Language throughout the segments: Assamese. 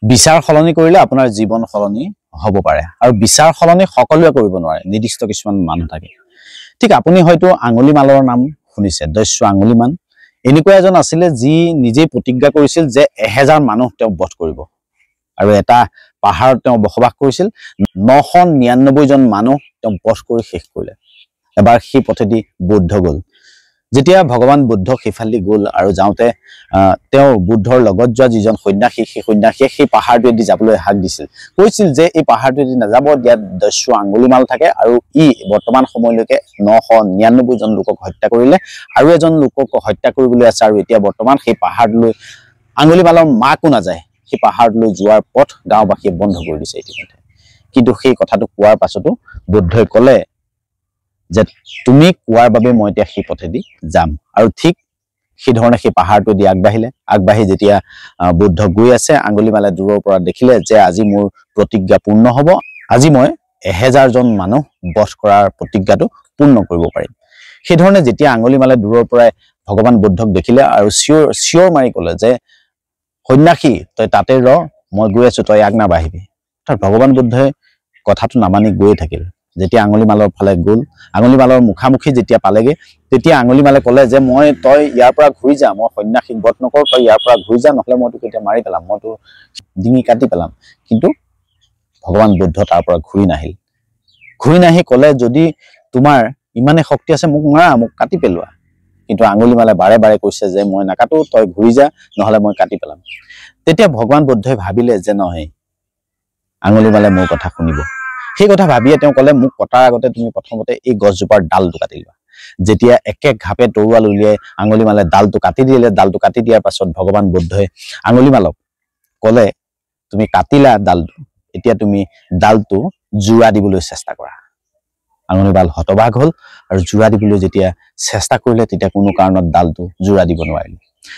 বিচাৰ সলনি কৰিলে আপোনাৰ জীৱন সলনি হ'ব পাৰে আৰু বিচাৰ সলনি সকলোৱে কৰিব নোৱাৰে নিৰ্দিষ্ট কিছুমান মানুহ থাকে ঠিক আপুনি হয়তো আঙুলিমালৰ নাম শুনিছে দস্যু আঙুলিমান এনেকুৱা এজন আছিলে যি নিজে প্ৰতিজ্ঞা কৰিছিল যে 1000 মানুহ তেওঁ বধ কৰিব আৰু এটা পাহাৰত তেওঁ বসবাস কৰিছিল 999 জন মানুহ তেওঁ বধ কৰি শেষ কৰিলে এবাৰ সেই পথেদি বৌদ্ধ গ'ল যেতিয়া ভগৱান বুদ্ধ সেইফালেদি গ'ল আৰু যাওঁতে তেওঁ বুদ্ধৰ লগত যোৱা যিজন সন্যাসী সেই সন্যাসীয়ে সেই পাহাৰটোৱেদি যাবলৈ হাক দিছিল কৈছিল যে এই পাহাৰটোৱেদি নাযাব ইয়াত দস্যু আঙুলিমাল থাকে আৰু ই বৰ্তমান সময়লৈকে 999 জন লোকক হত্যা কৰিলে আৰু এজন লোকক হত্যা কৰিবলৈ আছে আৰু এতিয়া বৰ্তমান সেই পাহাৰলৈ আঙুলিমালৰ মাকো নাযায় সেই পাহাৰলৈ যোৱাৰ পথ গাঁওবাসীয়ে বন্ধ কৰি দিছে ইতিমধ্যে কিন্তু সেই কথাটো কোৱাৰ পাছতো বুদ্ধই ক'লে যে তুমি কোৱাৰ বাবে মই এতিয়া সেই পথেদি যাম আৰু ঠিক সেই ধৰণে সেই পাহাৰটোৱেদি আগবাঢ়ি যেতিয়া বুদ্ধ গৈ আছে আঙুলিমালে দূৰৰ পৰা দেখিলে যে আজি মোৰ প্ৰতিজ্ঞা পূৰ্ণ হ'ব আজি মই 1000 জন মানুহ বধ কৰাৰ প্ৰতিজ্ঞাটো পূৰ্ণ কৰিব পাৰিম সেই ধৰণে যেতিয়া আঙুলিমালে দূৰৰ পৰাই ভগৱান বুদ্ধক দেখিলে আৰু চিঞৰ মাৰি ক'লে যে সন্যাসী তই তাতে ৰ মই গৈ আছো তই আগ নাবাঢ়িবি অৰ্থাৎ ভগৱান বুদ্ধই কথাটো নামানি গৈ থাকিল যেতিয়া আঙুলিমালৰ ফালে গ'ল আঙুলিমালৰ মুখামুখি যেতিয়া পালেগে তেতিয়া আঙুলিমালে ক'লে যে তই ইয়াৰ পৰা ঘূৰি যা মই সন্যাসীক বধ নকৰ তই ইয়াৰ পৰা ঘূৰি যা নহ'লে মই তোক এতিয়া মাৰি পেলাম মই তোৰ ডিঙি কাটি পেলাম কিন্তু ভগৱান বুদ্ধ তাৰ পৰা ঘূৰি নাহি ক'লে যদি তোমাৰ ইমানে শক্তি আছে মোক মাৰা মোক কাটি পেলোৱা কিন্তু আঙুলিমালে বাৰে বাৰে কৈছে যে মই নাকাটো তই ঘূৰি যা নহ'লে মই কাটি পেলাম তেতিয়া ভগৱান বুদ্ধই ভাবিলে যে নহয় আঙুলিমালে মোৰ কথা শুনিব সেই কথা ভাবিয়ে তেওঁ ক'লে মোক কটাৰ আগতে তুমি প্ৰথমতে এই গছজোপাৰ ডালটো কাটি লোৱা যেতিয়া একে ঘাপে তৰোৱাল উলিয়াই আঙুলিমালে ডালটো কাটি দিয়াৰ পাছত ভগৱান বুদ্ধই আঙুলিমালক ক'লে তুমি কাটিলা ডালটো এতিয়া তুমি ডালটো জোৰা দিবলৈ চেষ্টা কৰা আঙুলিমাল হতবাক হ'ল আৰু জোৰা দিবলৈ যেতিয়া চেষ্টা কৰিলে তেতিয়া কোনো কাৰণত ডালটো জোৰা দিব নোৱাৰিলে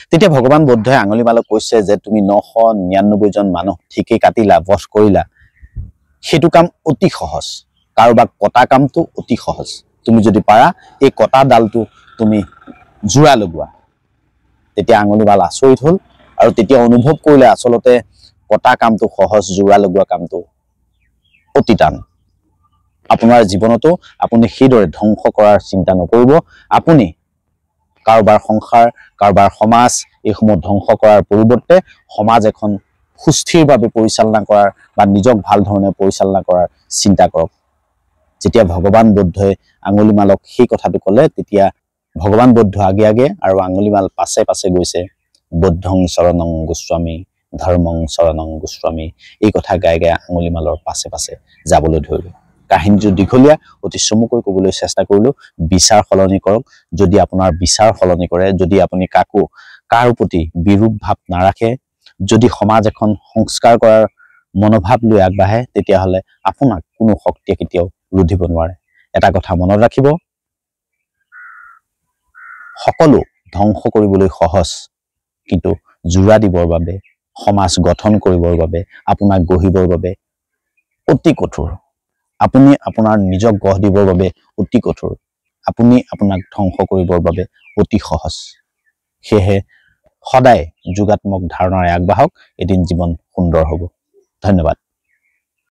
তেতিয়া ভগৱান বুদ্ধই আঙুলিমালক কৈছে যে তুমি 999 জন মানুহ ঠিকেই কাটিলা বধ কৰিলা সেইটো কাম অতি সহজ কাৰোবাক কটা কামটো অতি সহজ তুমি যদি পাৰা এই কটা ডালটো তুমি জোৰা লগোৱা তেতিয়া আঙুলিমাল আচৰিত হ'ল আৰু তেতিয়া অনুভৱ কৰিলে আচলতে কটা কামটো সহজ জোৰা লগোৱা কামটো অতি টান আপোনাৰ জীৱনতো আপুনি সেইদৰে ধ্বংস কৰাৰ চিন্তা নকৰিব আপুনি কাৰোবাৰ সংসাৰ কাৰোবাৰ সমাজ এইসমূহ ধ্বংস কৰাৰ পৰিৱৰ্তে সমাজ এখন সুস্থিৰভাৱে পৰিচালনা কৰাৰ বা নিজক ভাল ধৰণে পৰিচালনা কৰাৰ চিন্তা কৰক যেতিয়া ভগৱান বুদ্ধই আঙুলিমালক সেই কথাটো ক'লে তেতিয়া ভগৱান বুদ্ধ আগে আৰু আঙুলিমাল পাছে গৈছে বুদ্ধং শৰণং গোস্বামী ধৰ্মং শৰণং গোস্বামী এই কথা গাই আঙুলিমালৰ পাছে যাবলৈ ধৰিলে কাহিনীটো দীঘলীয়া অতি চমুকৈ ক'বলৈ চেষ্টা কৰিলো বিচাৰ সলনি কৰক যদি আপোনাৰ বিচাৰ সলনি কৰে যদি আপুনি কাৰ প্ৰতি বিৰূপ ভাৱ নাৰাখে যদি সমাজ এখন সংস্কাৰ কৰাৰ মনোভাৱ লৈ আগবাঢ়ে তেতিয়াহ'লে আপোনাক কোনো শক্তিয়ে কেতিয়াও ৰুধিব নোৱাৰে এটা কথা মনত ৰাখিব সকলো ধ্বংস কৰিবলৈ সহজ কিন্তু জোৰা দিবৰ বাবে সমাজ গঠন কৰিবৰ বাবে আপোনাক গঢ়িবৰ বাবে অতি কঠোৰ আপুনি আপোনাৰ নিজক গঢ় দিবৰ বাবে অতি কঠোৰ আপুনি আপোনাক ধ্বংস কৰিবৰ বাবে অতি সহজ সেয়েহে সদায় যোগাত্মক ধাৰণাৰে আগবাঢ়ক এদিন জীৱন সুন্দৰ হ'ব ধন্যবাদ